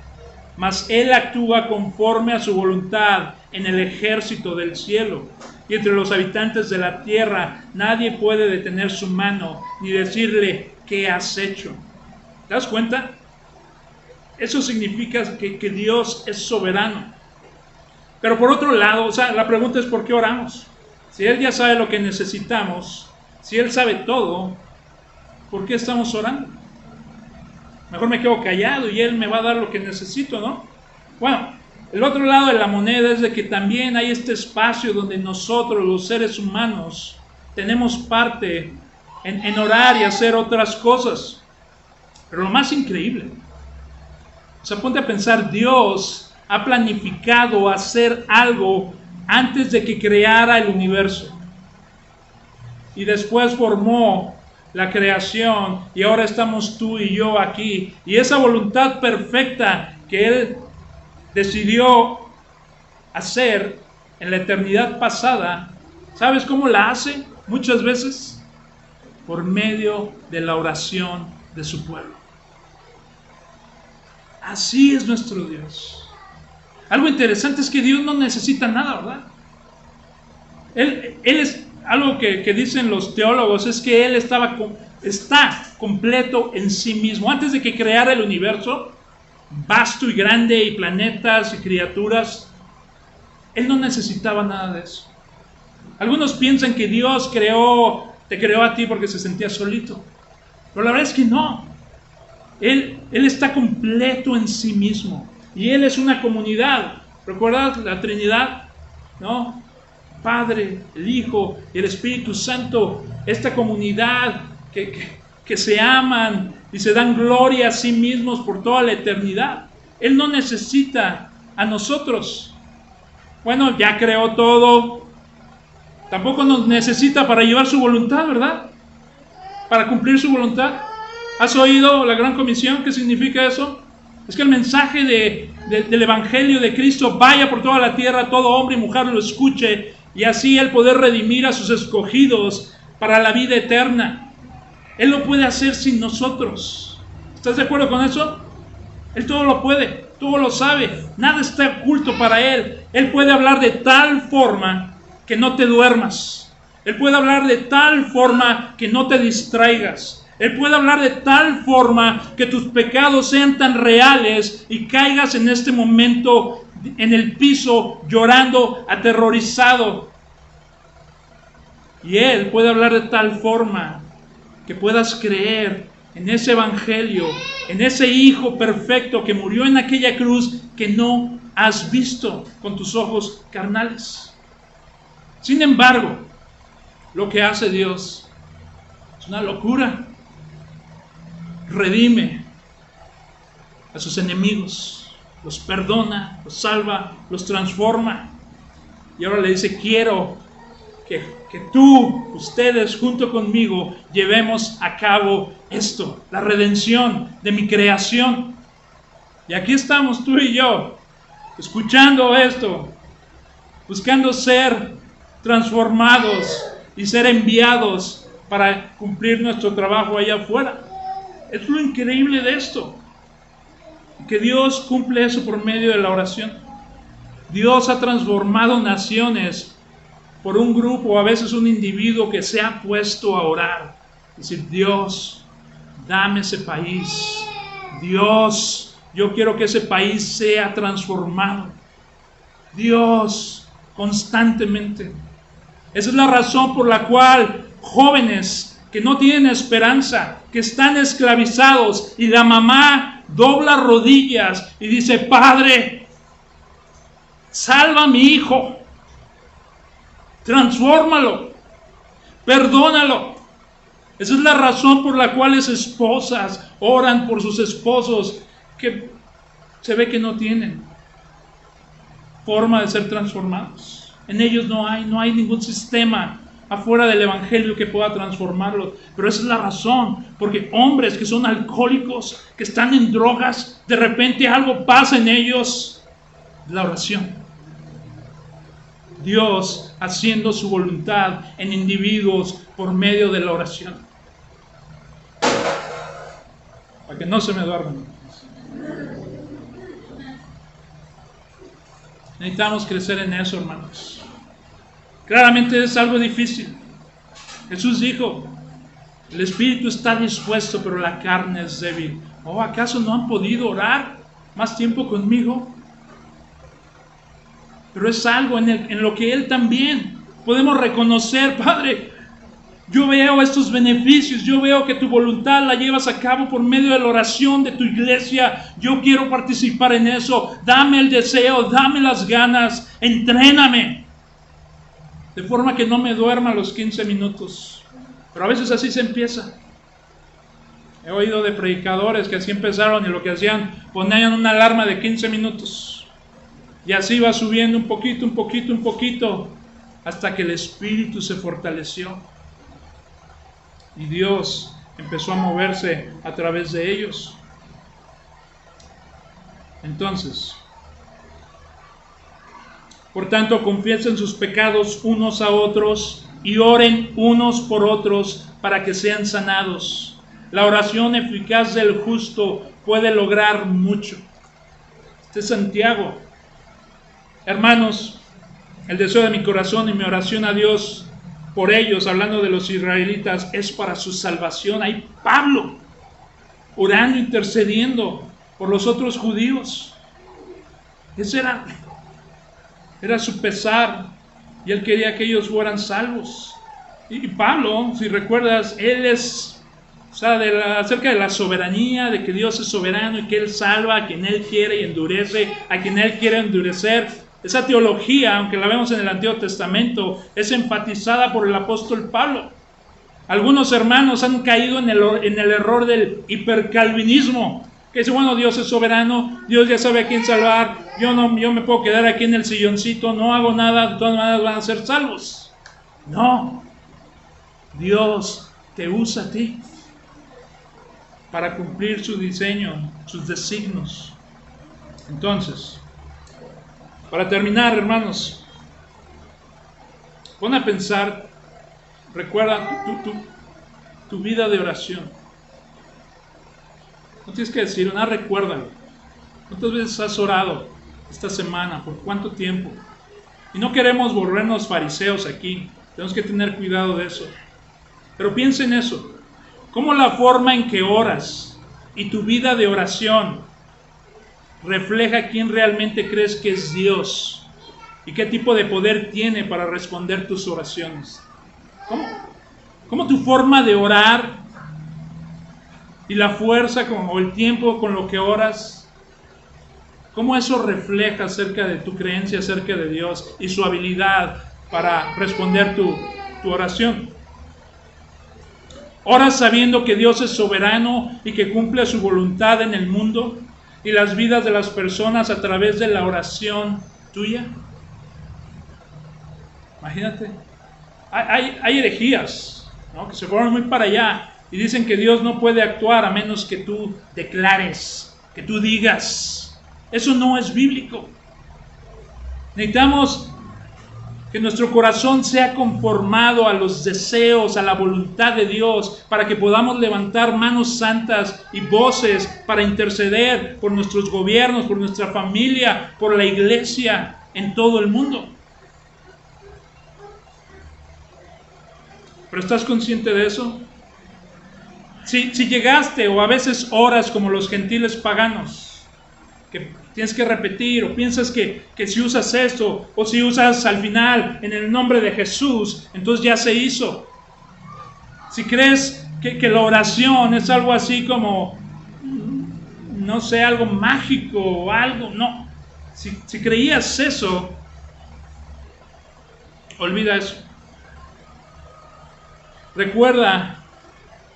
mas Él actúa conforme a su voluntad en el ejército del cielo. Y entre los habitantes de la tierra nadie puede detener su mano ni decirle: ¿qué has hecho? ¿Te das cuenta? Eso significa que Dios es soberano. Pero por otro lado, o sea, la pregunta es: ¿por qué oramos? Si Él ya sabe lo que necesitamos, si Él sabe todo, ¿por qué estamos orando? Mejor me quedo callado y Él me va a dar lo que necesito, ¿no? Bueno, el otro lado de la moneda es de que también hay este espacio donde nosotros, los seres humanos, tenemos parte en orar y hacer otras cosas. Pero lo más increíble, o sea, ponte a pensar, Dios ha planificado hacer algo antes de que creara el universo. Y después formó la creación y ahora estamos tú y yo aquí. Y esa voluntad perfecta que Él decidió hacer en la eternidad pasada, ¿sabes cómo la hace? Muchas veces por medio de la oración de su pueblo. Así es nuestro Dios. Algo interesante es que Dios no necesita nada, ¿verdad? Él es algo que dicen los teólogos, es que Él está completo en sí mismo. Antes de que creara el universo, vasto y grande, y planetas y criaturas, Él no necesitaba nada de eso. Algunos piensan que Dios te creó a ti porque se sentía solito. Pero la verdad es que no. Él está completo en sí mismo. Y Él es una comunidad. ¿Recuerdas la Trinidad? ¿No? Padre, el Hijo y el Espíritu Santo. Esta comunidad que se aman y se dan gloria a sí mismos por toda la eternidad. Él no necesita a nosotros. Bueno, ya creó todo. Tampoco nos necesita para llevar su voluntad, ¿verdad? Para cumplir su voluntad. ¿Has oído la Gran Comisión? ¿Qué significa eso? Es que el mensaje del Evangelio de Cristo vaya por toda la tierra, todo hombre y mujer lo escuche, y así Él poder redimir a sus escogidos para la vida eterna. Él lo puede hacer sin nosotros. ¿Estás de acuerdo con eso? Él todo lo puede, todo lo sabe, nada está oculto para Él. Él puede hablar de tal forma que no te duermas. Él puede hablar de tal forma que no te distraigas. Él puede hablar de tal forma que tus pecados sean tan reales y caigas en este momento en el piso llorando, aterrorizado. Y Él puede hablar de tal forma que puedas creer en ese evangelio, en ese Hijo perfecto que murió en aquella cruz que no has visto con tus ojos carnales. Sin embargo, lo que hace Dios es una locura. Redime a sus enemigos, los perdona, los salva, los transforma. Y ahora le dice, quiero que ustedes junto conmigo llevemos a cabo esto, la redención de mi creación. Y aquí estamos tú y yo, escuchando esto, buscando ser transformados y ser enviados para cumplir nuestro trabajo allá afuera. Es lo increíble de esto, que Dios cumple eso por medio de la oración. Dios ha transformado naciones por un grupo, a veces un individuo que se ha puesto a orar. Decir, Dios, dame ese país. Dios, yo quiero que ese país sea transformado. Dios, constantemente. Esa es la razón por la cual jóvenes que no tienen esperanza, que están esclavizados, y la mamá dobla rodillas y dice, Padre, salva a mi hijo, transfórmalo, perdónalo. Esa es la razón por la cual las esposas oran por sus esposos que se ve que no tienen forma de ser transformados. En ellos no hay ningún sistema afuera del evangelio que pueda transformarlos. Pero esa es la razón, porque hombres que son alcohólicos, que están en drogas, de repente algo pasa en ellos. La oración. Dios haciendo su voluntad en individuos por medio de la oración. Para que no se me duerman. Necesitamos crecer en eso, hermanos. Claramente es algo difícil. Jesús dijo, el espíritu está dispuesto, pero la carne es débil. ¿Oh, acaso no han podido orar más tiempo conmigo? Pero es algo en lo que Él también podemos reconocer, Padre, yo veo estos beneficios, yo veo que tu voluntad la llevas a cabo por medio de la oración de tu iglesia. Yo quiero participar en eso. Dame el deseo, dame las ganas, entréname. De forma que no me duerma los 15 minutos. Pero a veces así se empieza. He oído de predicadores que así empezaron y lo que hacían, ponían una alarma de 15 minutos. Y así va subiendo un poquito, hasta que el espíritu se fortaleció. Y Dios empezó a moverse a través de ellos. Entonces, por tanto, confiesen sus pecados unos a otros y oren unos por otros para que sean sanados. La oración eficaz del justo puede lograr mucho. Este es Santiago. Hermanos, el deseo de mi corazón y mi oración a Dios por ellos, hablando de los israelitas, es para su salvación. Ahí Pablo, orando, intercediendo por los otros judíos. Ese era su pesar, y él quería que ellos fueran salvos. Y Pablo, si recuerdas, él es, acerca de la soberanía, de que Dios es soberano y que Él salva a quien Él quiere y endurece a quien Él quiere endurecer. Esa teología, aunque la vemos en el Antiguo Testamento, es enfatizada por el apóstol Pablo. Algunos hermanos han caído en el error del hipercalvinismo, que dice, bueno, Dios es soberano, Dios ya sabe a quién salvar, yo me puedo quedar aquí en el silloncito, no hago nada, de todas maneras van a ser salvos. No, Dios te usa a ti para cumplir su diseño, sus designios. Entonces, para terminar, hermanos, pon a pensar, recuerda tu vida de oración. No tienes que decir, nada, recuérdalo. ¿Cuántas veces has orado esta semana? ¿Por cuánto tiempo? Y no queremos volvernos fariseos aquí. Tenemos que tener cuidado de eso. Pero piensa en eso. ¿Cómo la forma en que oras y tu vida de oración refleja quién realmente crees que es Dios y qué tipo de poder tiene para responder tus oraciones? ¿Cómo tu forma de orar y la fuerza o el tiempo con lo que oras, cómo eso refleja acerca de tu creencia acerca de Dios y su habilidad para responder tu oración? ¿Oras sabiendo que Dios es soberano y que cumple su voluntad en el mundo y las vidas de las personas a través de la oración tuya? Imagínate. Hay herejías, ¿no?, que se fueron muy para allá y dicen que Dios no puede actuar a menos que tú declares, que tú digas. Eso no es bíblico. Necesitamos que nuestro corazón sea conformado a los deseos, a la voluntad de Dios, para que podamos levantar manos santas y voces para interceder por nuestros gobiernos, por nuestra familia, por la iglesia en todo el mundo. ¿Pero estás consciente de eso? Si llegaste o a veces oras como los gentiles paganos, que tienes que repetir, o piensas que si usas esto, o si usas al final en el nombre de Jesús, entonces ya se hizo. Si crees que la oración es algo así como, no sé, algo mágico o algo, no. Si creías eso, olvida eso. Recuerda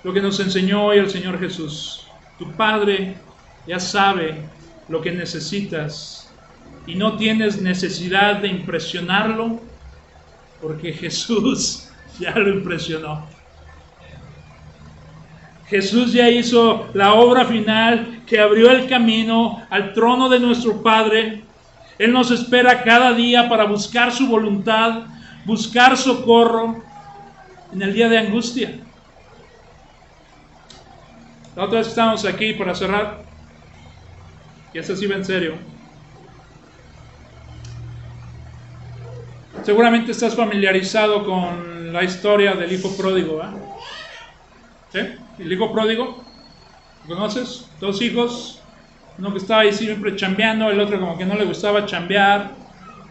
lo que nos enseñó hoy el Señor Jesús. Tu Padre ya sabe lo que necesitas y no tienes necesidad de impresionarlo, porque Jesús ya lo impresionó. Jesús ya hizo la obra final que abrió el camino al trono de nuestro Padre. Él nos espera cada día para buscar su voluntad, buscar socorro en el día de angustia. La otra vez estábamos aquí para cerrar, y esto sí va en serio. Seguramente estás familiarizado con la historia del hijo pródigo, ¿eh? ¿Sí? El hijo pródigo, ¿lo conoces? Dos hijos, uno que estaba ahí siempre chambeando, el otro como que no le gustaba chambear,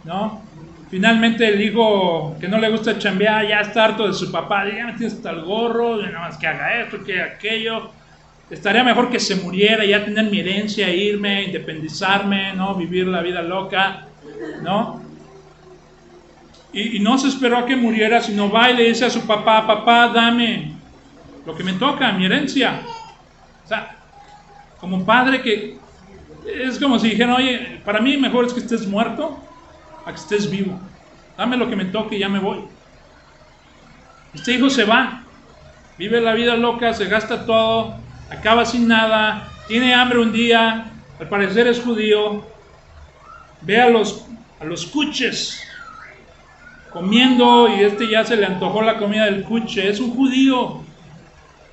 ¿no? Finalmente el hijo que no le gusta chambear ya está harto de su papá, ya me tienes hasta el gorro, nada más que haga esto, que haga aquello. Estaría mejor que se muriera, ya tener mi herencia, irme, independizarme, ¿no? Vivir la vida loca, ¿no? Y no se esperó a que muriera, sino va y le dice a su papá, papá, dame lo que me toca, mi herencia. O sea, como padre que es como si dijeran, oye, para mí mejor es que estés muerto a que estés vivo. Dame lo que me toque y ya me voy. Este hijo se va, vive la vida loca, se gasta todo, acaba sin nada, tiene hambre un día, al parecer es judío, ve a los cuches comiendo y ya se le antojó la comida del cuche. Es un judío,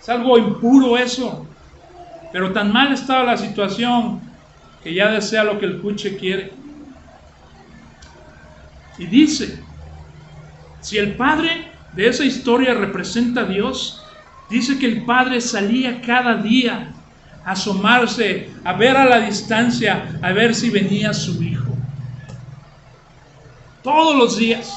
es algo impuro eso, pero tan mal estaba la situación que ya desea lo que el cuche quiere. Y dice, si el padre de esa historia representa a Dios, dice que el padre salía cada día a asomarse, a ver a la distancia, a ver si venía su hijo. Todos los días.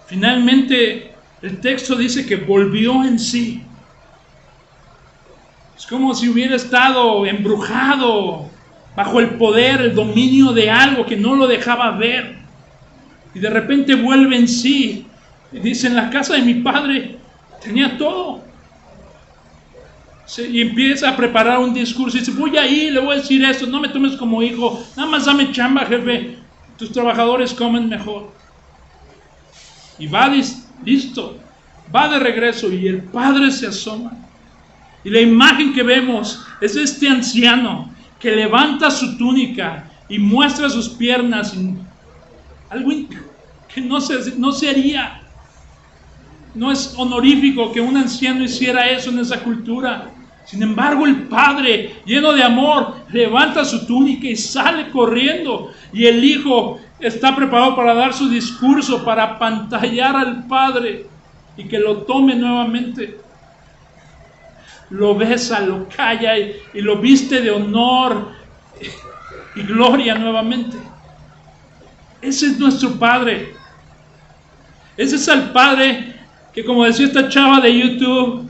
Finalmente, el texto dice que volvió en sí. Es como si hubiera estado embrujado, bajo el poder, el dominio de algo que no lo dejaba ver. Y de repente vuelve en sí. Y dice, en la casa de mi padre tenía todo. Y empieza a preparar un discurso y dice, voy a ir, le voy a decir esto, no me tomes como hijo, nada más dame chamba, jefe, tus trabajadores comen mejor. Y va listo, va de regreso y el padre se asoma. Y la imagen que vemos es este anciano que levanta su túnica y muestra sus piernas, algo que no se haría. No es honorífico que un anciano hiciera eso en esa cultura. Sin embargo, el padre, lleno de amor, levanta su túnica y sale corriendo. Y el hijo está preparado para dar su discurso, para apantallar al padre y que lo tome nuevamente. Lo besa, lo calla y lo viste de honor y gloria nuevamente. Ese es nuestro Padre. Ese es el Padre que, como decía esta chava de YouTube,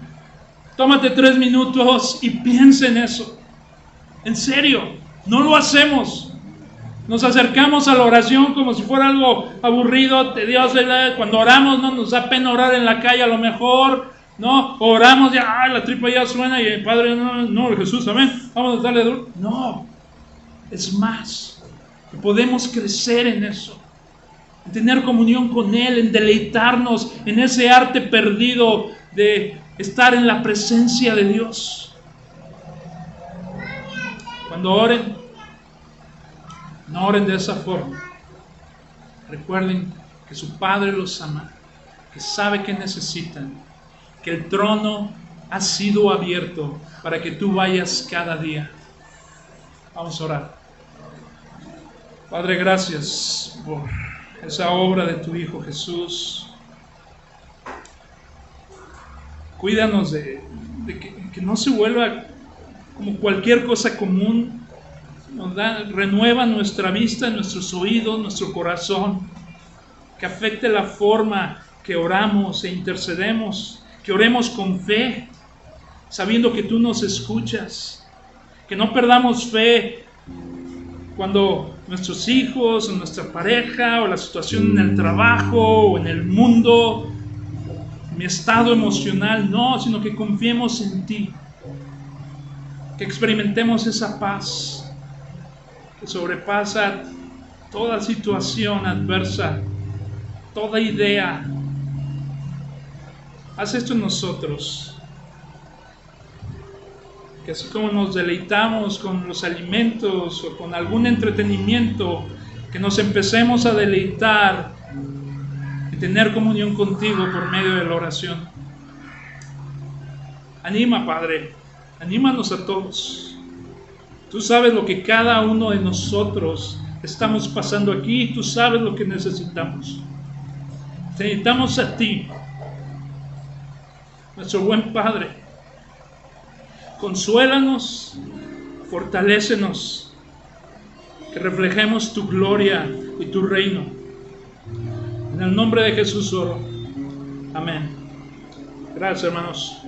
tómate 3 minutos y piensa en eso. En serio, no lo hacemos. Nos acercamos a la oración como si fuera algo aburrido, tedioso. Cuando oramos no nos da pena orar en la calle a lo mejor, ¿no? Oramos ya, la tripa ya suena y el Padre, no, Jesús, amén, vamos a darle duro. No, es más, que podemos crecer en eso, en tener comunión con Él, en deleitarnos en ese arte perdido de estar en la presencia de Dios. Cuando oren, no oren de esa forma. Recuerden que su Padre los ama, que sabe que necesitan, que el trono ha sido abierto para que tú vayas cada día. Vamos a orar. Padre, gracias por esa obra de tu Hijo Jesús. Cuídanos de que no se vuelva como cualquier cosa común. Renueva nuestra vista, nuestros oídos, nuestro corazón. Que afecte la forma que oramos e intercedemos. Que oremos con fe, sabiendo que tú nos escuchas. Que no perdamos fe cuando nuestros hijos, o nuestra pareja, o la situación en el trabajo, o en el mundo, mi estado emocional, no, sino que confiemos en ti. Que experimentemos esa paz que sobrepasa toda situación adversa, toda idea. Haz esto en nosotros, que así como nos deleitamos con los alimentos o con algún entretenimiento, que nos empecemos a deleitar y tener comunión contigo por medio de la oración. Anima, Padre, anímanos a todos. Tú sabes lo que cada uno de nosotros estamos pasando aquí, tú sabes lo que necesitamos. Necesitamos a ti, nuestro buen Padre. Consuélanos, fortalécenos, que reflejemos tu gloria y tu reino. En el nombre de Jesús oro. Amén. Gracias, hermanos.